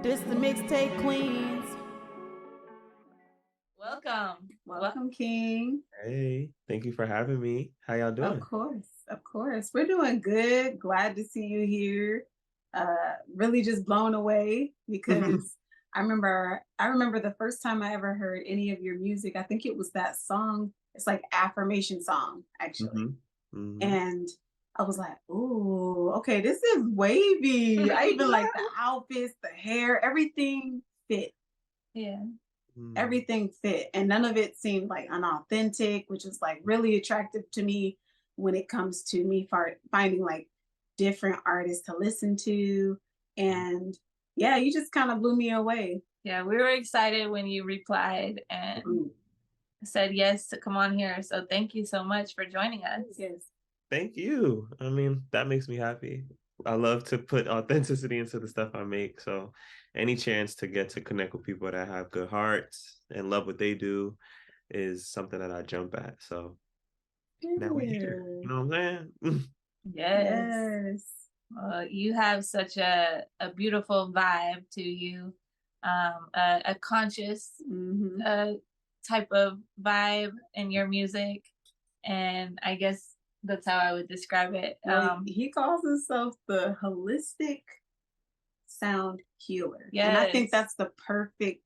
This the Mixtape Queens. Welcome, King. Hey, thank you for having me. How y'all Of doing? course. We're doing good. Glad to see you here. Really just blown away because I remember the first time I ever heard any of your music. I think it was that song. It's like affirmation song, actually. hmm hmm And I was like, "Ooh, okay, this is wavy." I even like the outfits, the hair, everything fit. Yeah. Everything fit, and none of it seemed like unauthentic, which is like really attractive to me when it comes to me finding like different artists to listen to. And yeah, you just kind of blew me away. Yeah, we were excited when you replied and Mm, said yes to come on here. So thank you so much for joining us. yes. Thank you. I mean, that makes me happy. I love to put authenticity into the stuff I make. So any chance to get to connect with people that have good hearts and love what they do is something that I jump at. So now we're here. Yeah. You know what I'm saying? Yes. Yes. You have such a beautiful vibe to you, a conscious Hmm. type of vibe in your music. And I guess that's how I would describe it. Well, he calls himself the holistic sound healer. And I think Yes. that's the perfect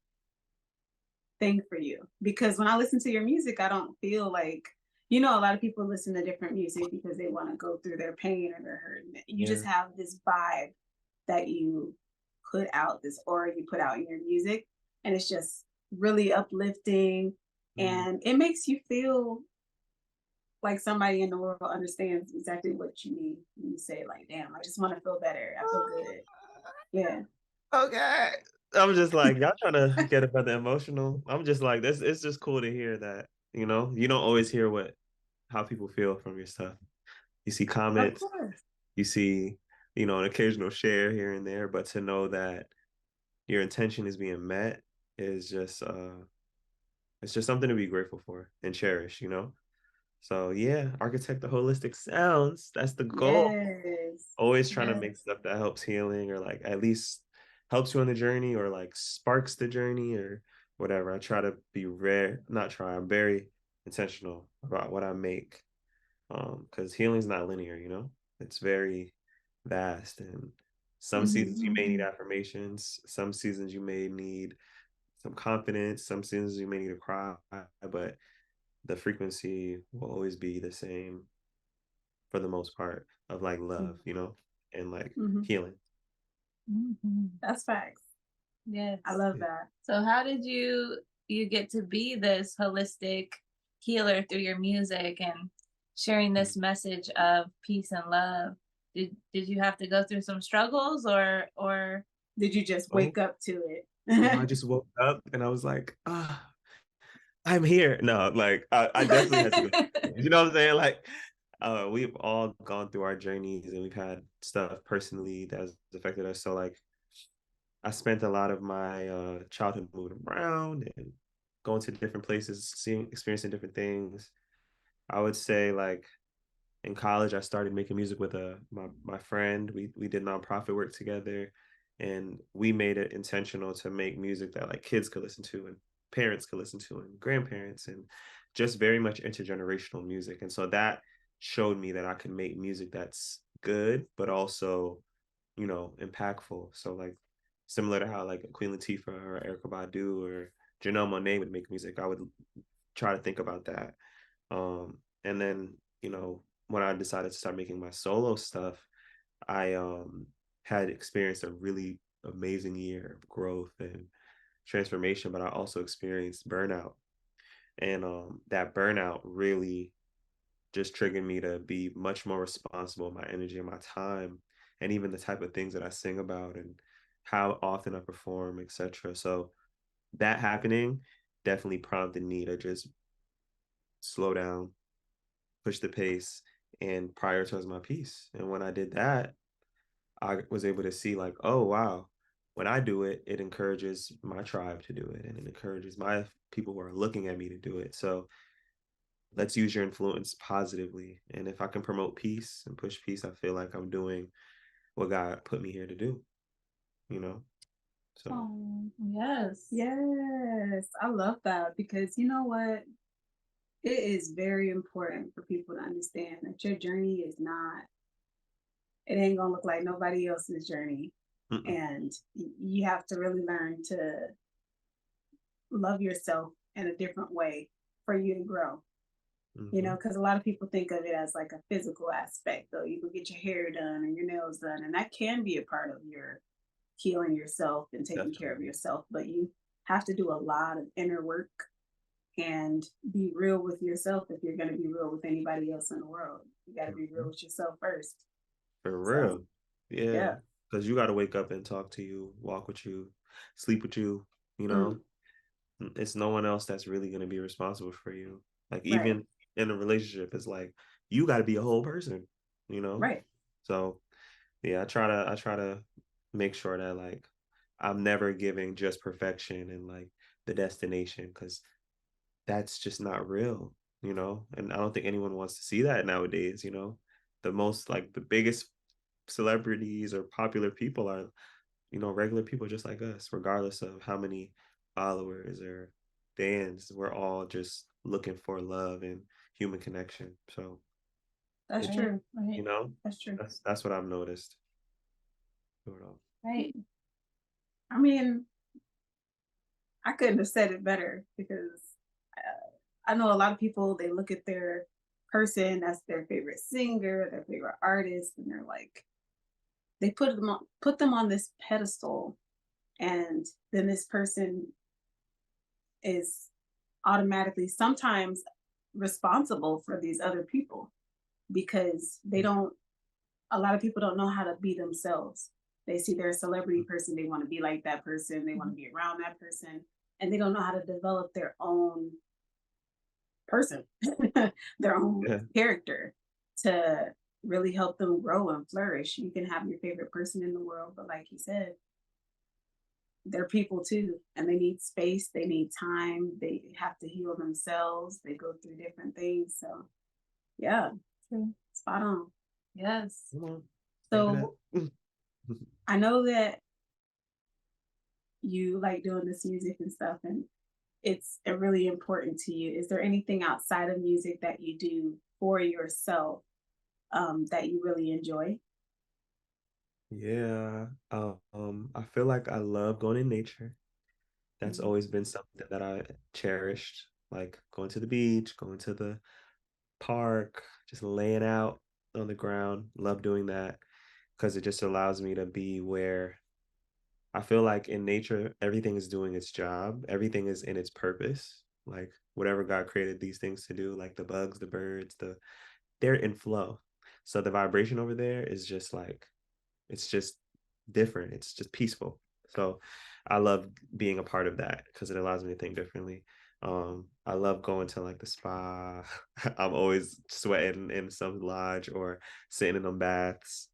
thing for you, because when I listen to your music, I don't feel like, a lot of people listen to different music because they want to go through their pain or their hurt. You Yeah. just have this vibe that you put out, this aura you put out in your music, and it's just really uplifting, Mm. and it makes you feel like somebody in the world understands exactly what you need when you say like, damn, I just want to feel better, I feel good. Yeah. Okay. I'm just like, y'all trying to get about the emotional. I'm just like, this it's just cool to hear that, you don't always hear how people feel from your stuff. You see Of comments, course. you see, an occasional share here and there, but to know that your intention is being met is just it's just something to be grateful for and cherish. So yeah, architect the holistic sounds. That's the goal. Yes. Always trying to make Yes. stuff that helps healing or like at least helps you on the journey or like sparks the journey or whatever. I try to be not try, I'm very intentional about what I make. Because healing's not linear. It's very vast, and some seasons you may need Mhm. affirmations, some seasons you may need some confidence, some seasons you may need to cry, but the frequency will always be the same for the most part of like love, and like Mhm. healing. That's facts. Yes. I love Yeah. that. So how did you get to be this holistic healer through your music and sharing this message of peace and love? Did you have to go through some struggles or Did you just Oh, wake up to no, I it? just woke up and I was like, I'm here. No, like I definitely had to go. You know what I'm saying? Like, we've all gone through our journeys and we've had stuff personally that has affected us. So like I spent a lot of my childhood moving around and going to different places, experiencing different things. I would say like in college, I started making music with my friend. We did nonprofit work together, and we made it intentional to make music that like kids could listen to and parents could listen to and grandparents and just very much intergenerational music. And so that showed me that I could make music that's good, but also impactful. So like similar to how like Queen Latifah or Erykah Badu or Janelle Monáe would make music, I would try to think about that. And then when I decided to start making my solo stuff, I had experienced a really amazing year of growth and transformation, but I also experienced burnout. And that burnout really just triggered me to be much more responsible with my energy and my time, and even the type of things that I sing about and how often I perform, etc. So that happening definitely prompted me to just slow down, push the pace, and prioritize my peace. And when I did that, I was able to see like, oh wow, when I do it, it encourages my tribe to do it, and it encourages my people who are looking at me to do it. So let's use your influence positively. And if I can promote peace and push peace, I feel like I'm doing what God put me here to do, you know? So Oh, yes. Yes, I love that because you know what? It is very important for people to understand that your journey is not, it ain't gonna look like nobody else's journey. mm-mm. And you have to really learn to love yourself in a different way for you to grow. You know, Mhm. because a lot of people think of it as like a physical aspect, though. You can get your hair done and your nails done, and that can be a part of your healing yourself and taking care of Definitely. yourself. But you have to do a lot of inner work and be real with yourself if you're going to be real with anybody else in the world. You got to be real Mhm. with yourself first. For So, real. Yeah. yeah. Because you got to wake up and talk to you, walk with you, sleep with you, you know? Mm, It's no one else that's really going to be responsible for you. Like, right. even in a relationship, it's like, you got to be a whole person, you know? Right. So, yeah, I try to make sure that, like, I'm never giving just perfection and like the destination, because that's just not real, you know? And I don't think anyone wants to see that nowadays, you know? The most, like, the biggest celebrities or popular people are, you know, regular people just like us, regardless of how many followers or fans. We're all just looking for love and human connection. So That's it's, Right. true. you Right. know, That's true. that's what I've noticed. You know. Right. I mean, I couldn't have said it better because I know a lot of people, they look at their person as their favorite singer, their favorite artist, and they're like, they put them on this pedestal, and then this person is automatically sometimes responsible for these other people because they don't, a lot of people don't know how to be themselves. They see their celebrity person, they want to be like that person, they want to be around that person, and they don't know how to develop their own person, their own Yeah. character to really help them grow and flourish. You can have your favorite person in the world, but like you said, they're people too, and they need space, they need time, they have to heal themselves, they go through different things. So, yeah, True. spot on. Yes. Come on. Maybe that. So, I know that you like doing this music and stuff, and it's really important to you. Is there anything outside of music that you do for yourself that you really enjoy? Yeah. I feel like I love going in nature. That's Mm, always been something that I cherished, like going to the beach, going to the park, just laying out on the ground. Love doing that because it just allows me to be where I feel like in nature, everything is doing its job, everything is in its purpose. Like whatever God created these things to do, like the bugs, the birds, they're in flow. So the vibration over there is just like, it's just different. It's just peaceful. So I love being a part of that because it allows me to think differently. I love going to like the spa. I'm always sweating in some lodge or sitting in them baths.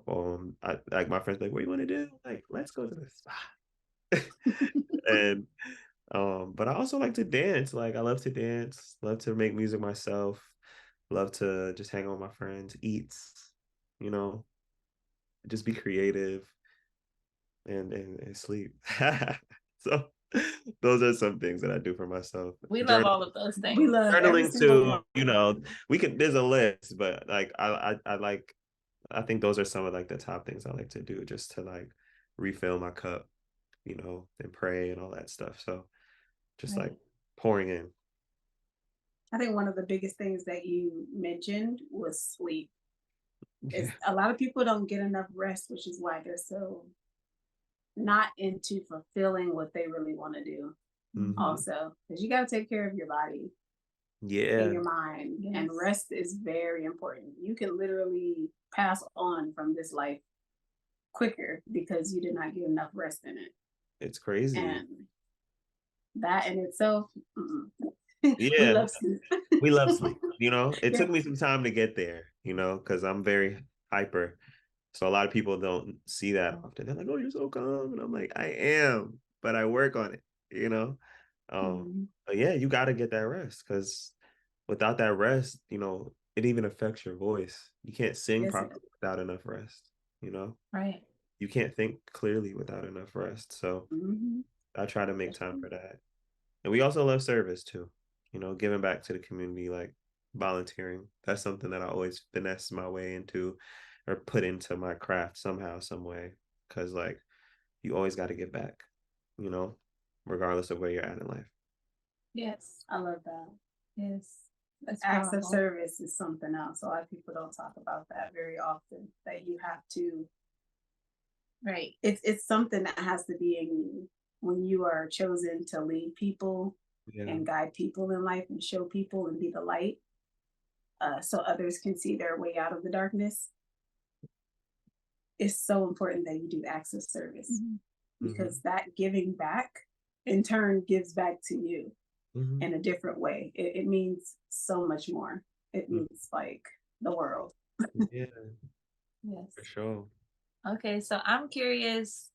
Like my friends be like, what do you want to do? Like, let's go to the spa. And but I also like to dance. Like I love to dance, love to make music myself, love to just hang out with my friends, eat, you know, just be creative and sleep. So those are some things that I do for myself. We love Journal, all of those we things. love every journaling single too, one. you know, we can there's a list, but like I like I think those are some of like the top things I like to do just to like refill my cup, you know, and pray and all that stuff. So just like Right. pouring in. I think one of the biggest things that you mentioned was sleep. Yeah. It's a lot of people don't get enough rest, which is why they're so not into fulfilling what they really want to do. Mhm. Hmm. Also, because you got to take care of your body and Yeah. your mind, and Yes. rest is very important. You can literally pass on from this life quicker because you did not get enough rest in it, It's crazy. and that in itself, we Yeah. love sleep. We love sleep. You know, it Yeah. took me some time to get there, you know, because I'm very hyper. So a lot of people don't see that often. They're like, "Oh, you're so calm," and I'm like, "I am, but I work on it." You know, Mhm. but yeah, you got to get that rest because without that rest, you know, it even affects your voice. You can't sing Yes, it properly without enough rest. You know, Right. you can't think clearly without enough rest. So Mhm. I try to make time for that. And we also love service too, giving back to the community, like volunteering. That's something that I always finesse my way into or put into my craft somehow, some way. Cause like you always got to give back, you know, regardless of where you're at in life. Yes. I love that. Yes. That's Acts of powerful. service is something else. A lot of people don't talk about that very often. That you have to. Right. It's something that has to be in you when you are chosen to lead people Yeah. and guide people in life and show people and be the light, so others can see their way out of the darkness. It's so important that you do acts of service Mhm. because that giving back in turn gives back to you Mm-hmm. in a different way. It means so much more. It Mm-hmm. means like the world. Yeah, Yes. for sure. Okay, so I'm curious.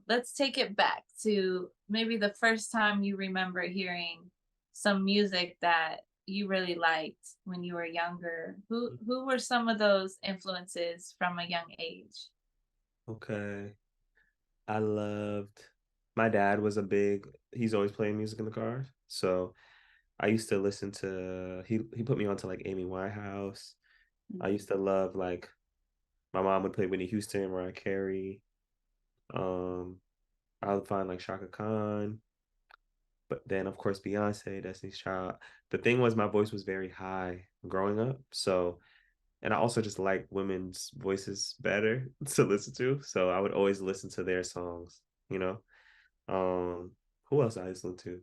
Let's take it back to maybe the first time you remember hearing some music that you really liked when you were younger. Who were some of those influences from a young age? Okay. I loved my dad was a big he's always playing music in the car. So I used to listen to he put me onto like Amy Winehouse. I used to love like my mom would play Whitney Houston, Mariah Carey. Um I would find like Shaka Khan, but then of course Beyonce, Destiny's Child. The thing was my voice was very high growing up. So and I also just like women's voices better to listen to. So I would always listen to their songs, you know. Um, who else I listened to?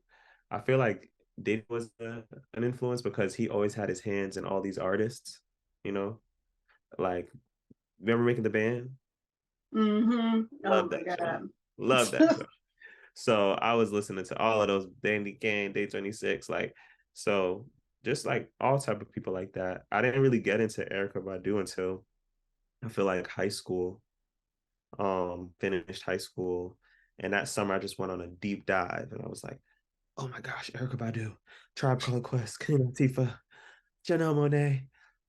I feel like Diddy was an influence because he always had his hands in all these artists, you know. Like, remember Making the Band? Mm-hmm. Oh Love my that show. God. Love that show. So I was listening to all of those Dandy Gang, Day 26, like so just like all type of people like that. I didn't really get into Erica Badu until I feel like high school. Finished high school. And that summer I just went on a deep dive and I was like, oh my gosh, Erica Badu, Tribe Called Quest, Queen Latifah, Janelle Monáe,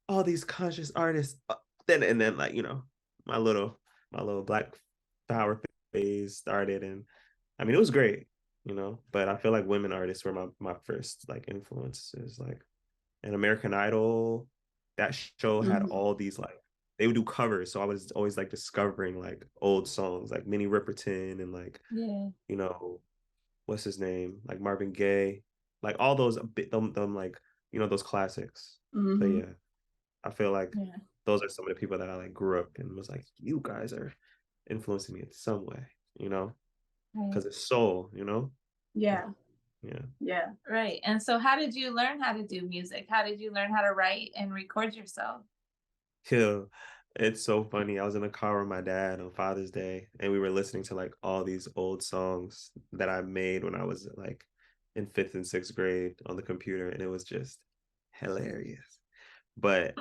all these conscious artists. Then like, my little black power phase started and I mean it was great, but I feel like women artists were my first like influences, like and American Idol, that show had Mhm. all these like they would do covers, so I was always like discovering like old songs like Minnie Riperton and like Yeah. you know what's his name like Marvin Gaye, like all those them like those classics. So Mhm. yeah, I feel like Yeah. those are some of the people that I like grew up and was like you guys are influencing me in some way, Right. because it's soul. Like, Yeah. yeah. Yeah. Right. And so how did you learn how to do music? How did you learn how to write and record yourself? Yeah, it's so funny. I was in the car with my dad on Father's Day, and we were listening to like all these old songs that I made when I was like in fifth and sixth grade on the computer, and it was just hilarious. But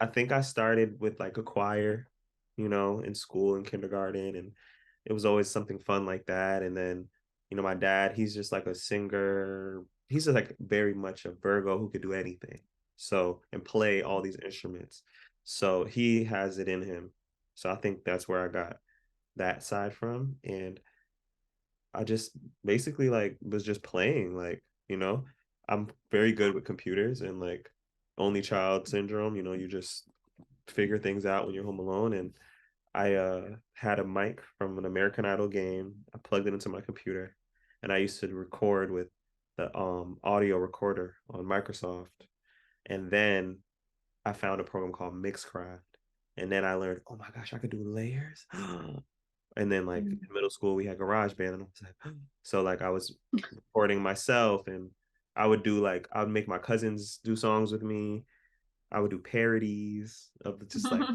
I think I started with like a choir, in school in kindergarten, and it was always something fun like that. And then, my dad, he's just like a singer. He's just like very much a Virgo who could do anything. So and play all these instruments. So he has it in him. So I think that's where I got that side from. And I just basically like was just playing, like, I'm very good with computers and like only child syndrome, you just figure things out when you're home alone. And I had a mic from an American Idol game. I plugged it into my computer and I used to record with the audio recorder on Microsoft. And then I found a program called Mixcraft. And then I learned, oh my gosh, I could do layers. And then like in Mm. middle school we had GarageBand and I was like, so like I was recording myself and I would make my cousins do songs with me. I would do parodies of just like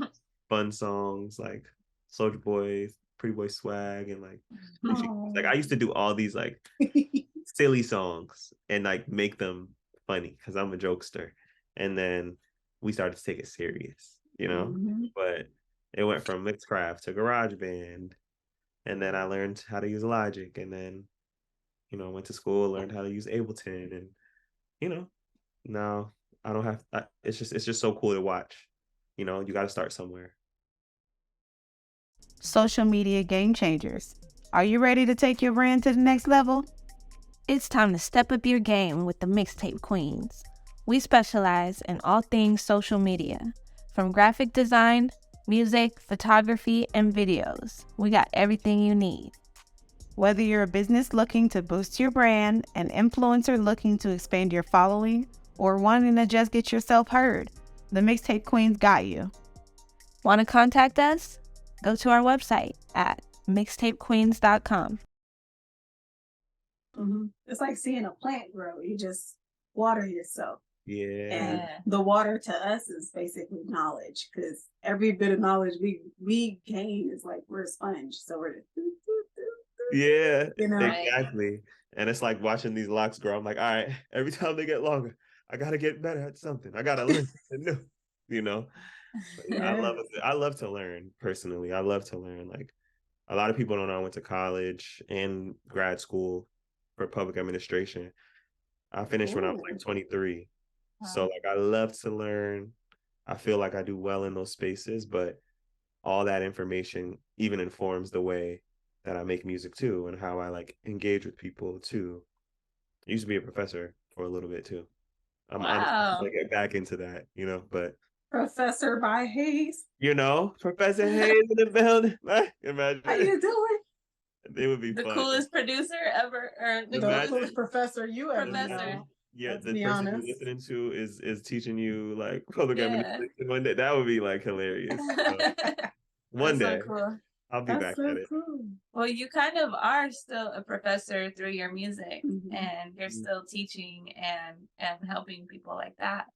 fun songs like Soldier Boy, Pretty Boy Swag, and like Alicia Keys. Like Oh. I used to do all these like silly songs and like make them funny because I'm a jokester. And then we started to take it serious. Mhm. But it went from Mixcraft to GarageBand, and then I learned how to use Logic, and then went to school, learned how to use Ableton, and you know now I don't have. It's just so cool to watch. You got to start somewhere. social media game changers. Are you ready to take your brand to the next level? It's time to step up your game with the Mixtape Queens. We specialize in all things social media, from graphic design, music, photography, and videos. We got everything you need. Whether you're a business looking to boost your brand, an influencer looking to expand your following, or wanting to just get yourself heard, the Mixtape Queens got you. Want to contact us? Go to our website at mixtapequeens.com. It's like seeing a plant grow. You just water yourself. Yeah. And the water to us is basically knowledge, because every bit of knowledge we gain is like we're a sponge. So we're Yeah, you know? exactly. And it's like watching these locks grow. I'm like, all right, every time they get longer, I gotta get better at something. I gotta learn something new, you know. But yeah, I love to learn personally. I love to learn. Like a lot of people don't know I went to college and grad school for public administration. I finished when I was like 23. So like I love to learn. I feel like I do well in those spaces, but all that information even informs the way that I make music too, and how I like engage with people too. I used to be a professor for a little bit too. I'm honestly get back into that, you know, but Professor ByHaze. You know, Professor Hayes in the building. Imagine. How you doing? It would be the fun. coolest producer ever, or the coolest professor you ever know. Yeah, the person you're listening to is teaching you like public administration one day. That would be like hilarious. One day. So cool. I'll be back at it. Cool. Well, you kind of are still a professor through your music, and you're still teaching and helping people like that.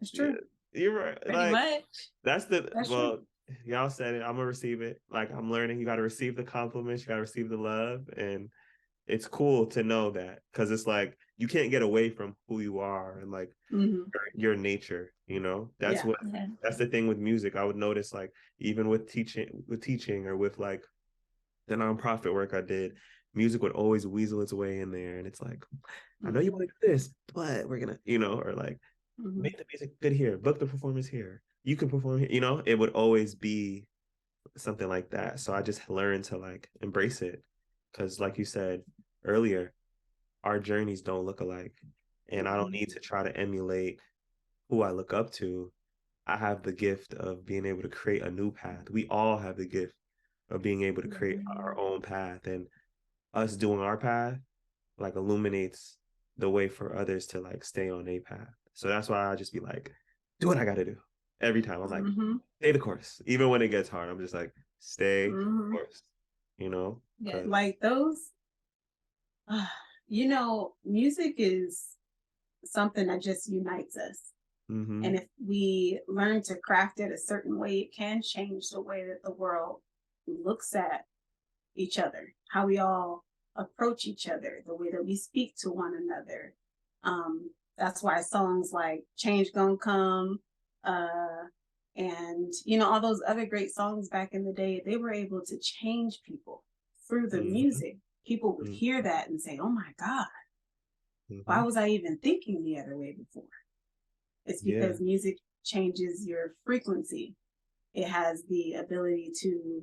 It's true. Yeah, you're right. Pretty much. That's true. Y'all said it. I'm gonna receive it. Like I'm learning. You got to receive the compliments. You got to receive the love, and it's cool to know that, because it's like you can't get away from who you are and like your nature. You know, that's that's the thing with music. I would notice, like even with teaching or with like the nonprofit work I did, music would always weasel its way in there, and it's like, I know you want to do this, but we're gonna, you know, or like make the music good here, book the performance here, you can perform here, you know. It would always be something like that. So I just learned to like embrace it, because like you said earlier, our journeys don't look alike, and I don't need to try to emulate who I look up to. I have the gift of being able to create a new path. We all have the gift of being able to create our own path, and us doing our path like illuminates the way for others to like stay on a path. So that's why I just be like, do what I got to do every time. I'm like, stay the course. Even when it gets hard, I'm just like, stay the course, you know? Yeah. Like those, you know, music is something that just unites us. And if we learn to craft it a certain way, it can change the way that the world looks at each other, how we all approach each other, the way that we speak to one another. That's why songs like Change Gonna Come, and you know, all those other great songs back in the day, they were able to change people through the music. People would hear that and say, oh my God, why was I even thinking the other way before? It's because music changes your frequency. It has the ability to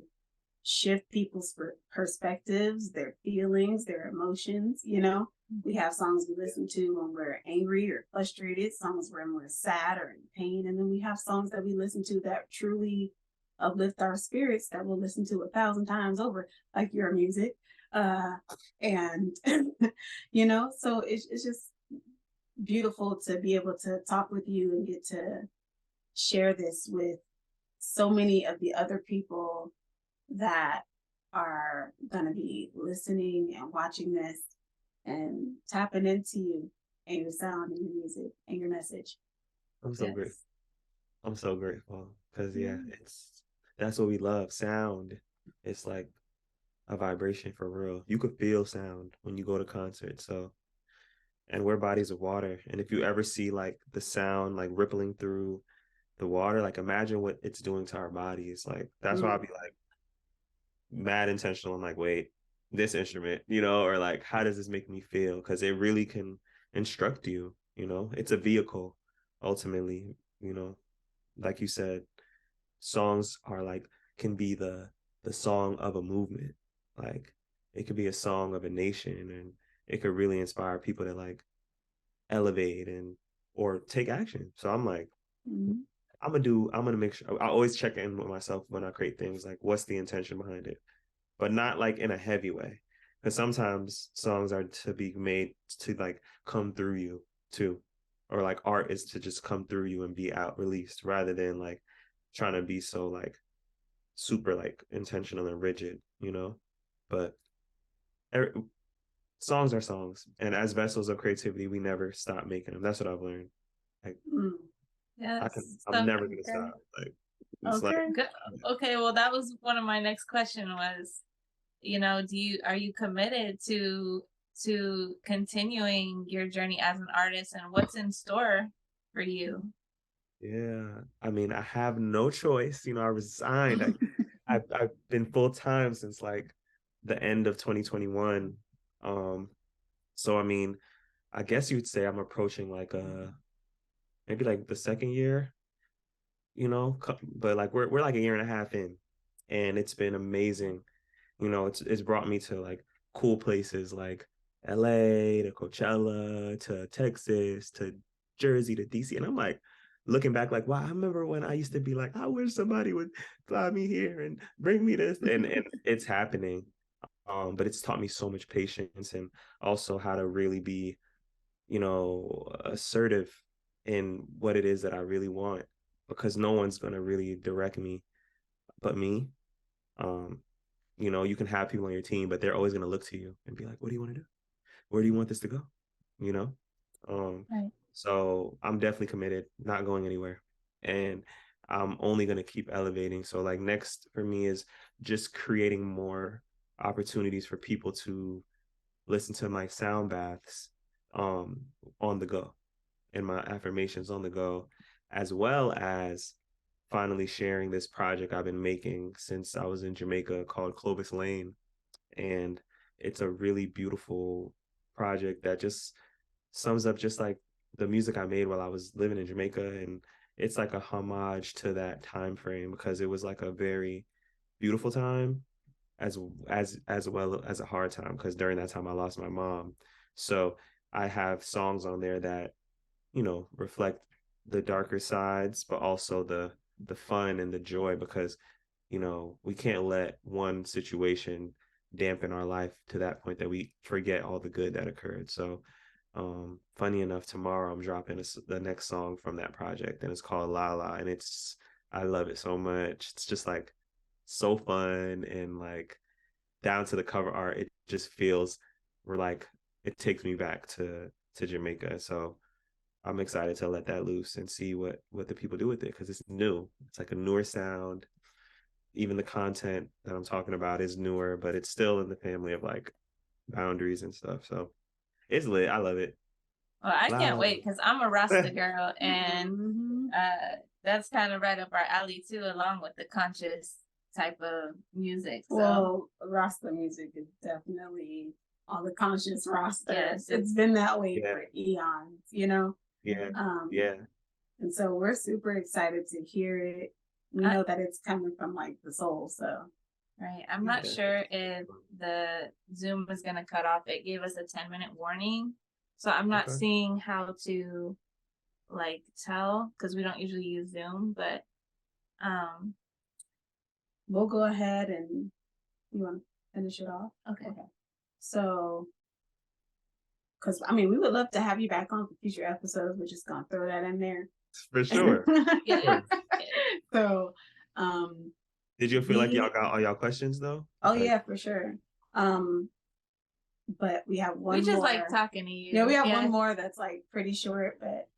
shift people's perspectives, their feelings, their emotions. You know, we have songs we listen to when we're angry or frustrated, songs when we're sad or in pain, and then we have songs that we listen to that truly uplift our spirits, that we'll listen to 1,000 times over, like your music. And you know, so it's just beautiful to be able to talk with you and get to share this with so many of the other people that are going to be listening and watching this and tapping into you and your sound and your music and your message. I'm so grateful. I'm so grateful, because that's what we love. Sound. It's like a vibration for real. You could feel sound when you go to concerts. So, and we're bodies of water. And if you ever see like the sound like rippling through the water, like imagine what it's doing to our bodies. Like that's why I'll be like mad intentional. I'm like, wait, this instrument, you know, or like, how does this make me feel? Because it really can instruct you, you know. It's a vehicle ultimately, you know. Like you said, songs are like, can be the the song of a movement. Like it could be a song of a nation, and it could really inspire people to like elevate and or take action. So I'm like, Mhm. I'm gonna make sure I always check in with myself when I create things, like what's the intention behind it, but not like in a heavy way. Because sometimes songs are to be made to like come through you too. Or like art is to just come through you and be out released rather than like trying to be so like super like intentional and rigid, you know? But er, songs are songs. And as vessels of creativity, we never stop making them. That's what I've learned. Like Mm. I'm never gonna stop. Like it's Okay. like Okay, well that was one of my next question was, are you committed to continuing your journey as an artist, and what's in store for you? yeah, I mean, I have no choice. I resigned. I've been full time since like the end of 2021. So I mean, I guess you'd say I'm approaching like maybe like the second year, but like we're like a year and a half in, and it's been amazing. It's brought me to like cool places like LA to Coachella to Texas to Jersey to DC, and I'm like looking back like, wow, I remember when I used to be like, I wish somebody would fly me here and bring me this, and it's happening. But it's taught me so much patience and also how to really be, assertive in what it is that I really want, because no one's gonna really direct me but me. Um, you can have people on your team, but they're always gonna look to you and be like, what do you want to do? Where do you want this to go? You know? Right. So I'm definitely committed, not going anywhere. And I'm only gonna keep elevating. So like next for me is just creating more opportunities for people to listen to my sound baths um on the go, and my affirmations on the go, as well as finally sharing this project I've been making since I was in Jamaica called Clovis Lane. And it's a really beautiful project that just sums up just like the music I made while I was living in Jamaica. And it's like a homage to that time frame, because it was like a very beautiful time as well as a hard time, because during that time I lost my mom. So I have songs on there that reflect the darker sides, but also the fun and the joy, because we can't let one situation dampen our life to that point that we forget all the good that occurred. So funny enough, tomorrow I'm dropping the next song from that project, and it's called Lala, and I love it so much. It's just like so fun, and like down to the cover art, it just feels like it takes me back to Jamaica. So I'm excited to let that loose and see what the people do with it, because it's new. It's like a newer sound. Even the content that I'm talking about is newer, but it's still in the family of like boundaries and stuff. So it's lit. I love it. Well, I can't Wow. wait because I'm a Rasta girl, and Mhm. that's kind of right up our alley too, along with the conscious type of music. So Well, Rasta music is definitely on the conscious roster. Yes. It's been that way Yeah. for eons. Yeah. Um, Yeah. And so we're super excited to hear it. We know that it's coming from like the soul. So right. I'm not Yeah. sure if the Zoom is going to cut off. It gave us a 10-minute warning. So I'm not Okay. seeing how to like tell, because we don't usually use Zoom, but we'll go ahead and you want to finish it off? okay. So, because we would love to have you back on for future episodes. We're just gonna throw that in there. For sure. Yeah. So, Did you feel like y'all got all y'all questions though? oh Like, yeah, for sure. But we have one We just more. like talking to you. Yeah, we have one more that's like pretty short, but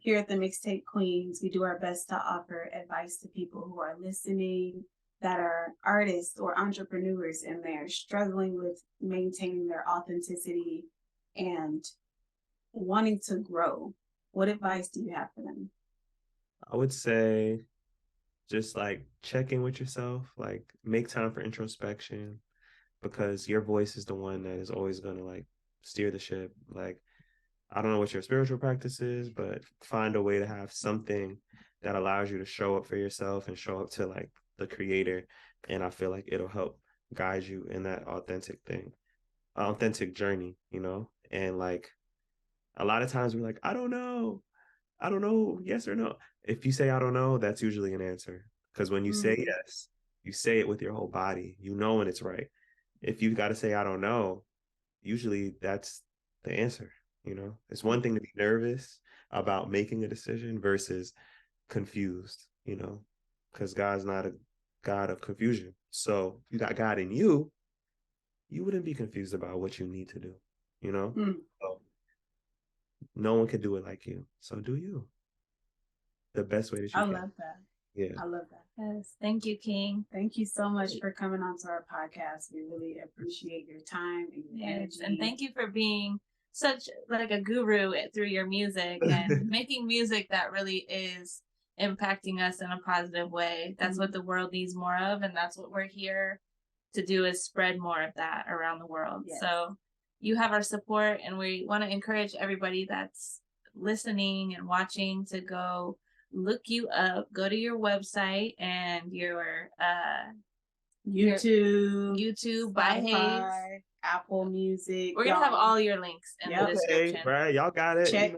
here at the Mixtape Queens, we do our best to offer advice to people who are listening, that are artists or entrepreneurs, and they're struggling with maintaining their authenticity and wanting to grow. What advice do you have for them? I would say just like check in with yourself, like make time for introspection, because your voice is the one that is always going to like steer the ship. Like, I don't know what your spiritual practice is, but find a way to have something that allows you to show up for yourself and show up to like the creator And I feel like it'll help guide you in that authentic journey, you know? And like a lot of times we're like, I don't know, yes or no. If you say I don't know, that's usually an answer. Because when you say yes, you say it with your whole body, you know when it's right. If you've got to say I don't know, usually that's the answer, you know? It's one thing to be nervous about making a decision versus confused, you know, because God's not a God of confusion. So you got God in you, you wouldn't be confused about what you need to do, you know? So no one can do it like you. So do you. The best way that you can. I love that. Yeah. I love that. Yes. Thank you, King. Thank you so much for coming on to our podcast. We really appreciate your time and your energy. And thank you for being such like a guru through your music and making music that really is impacting us in a positive way. That's what the world needs more of, and that's what we're here to do, is spread more of that around the world. Yes. So you have our support, and we want to encourage everybody that's listening and watching to go look you up, go to your website and your YouTube, ByHaze, Apple Music. We're gonna have all your links in the description. Right, y'all got it. Check.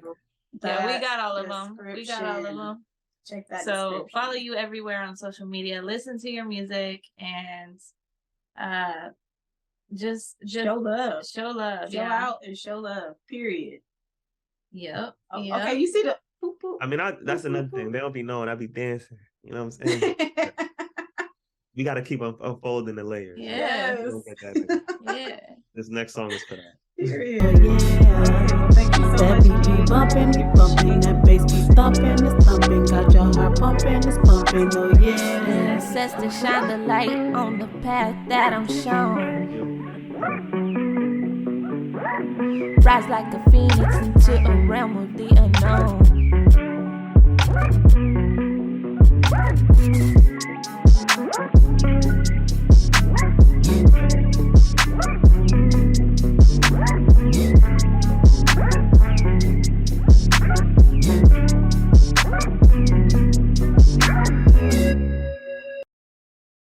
Yeah, we got all of them. We got all of them. Check that. So follow you everywhere on social media. Listen to your music and just show love. Show love. Show out and show love. Period. Yep. Okay, you see the. Boop, boop, I mean, that's another thing. They don't be knowing I be dancing. You know what I'm saying? We got to keep unfolding the layers. Yes. Yeah. This next song is for that. Period. Yeah. Thank you so much. That beat be bumping, that bass be thumping, it's thumping, got your heart pumping, it's pumping, oh yeah. Sets to shine the light on the path that I'm shown. Rise like a phoenix into a realm of the unknown.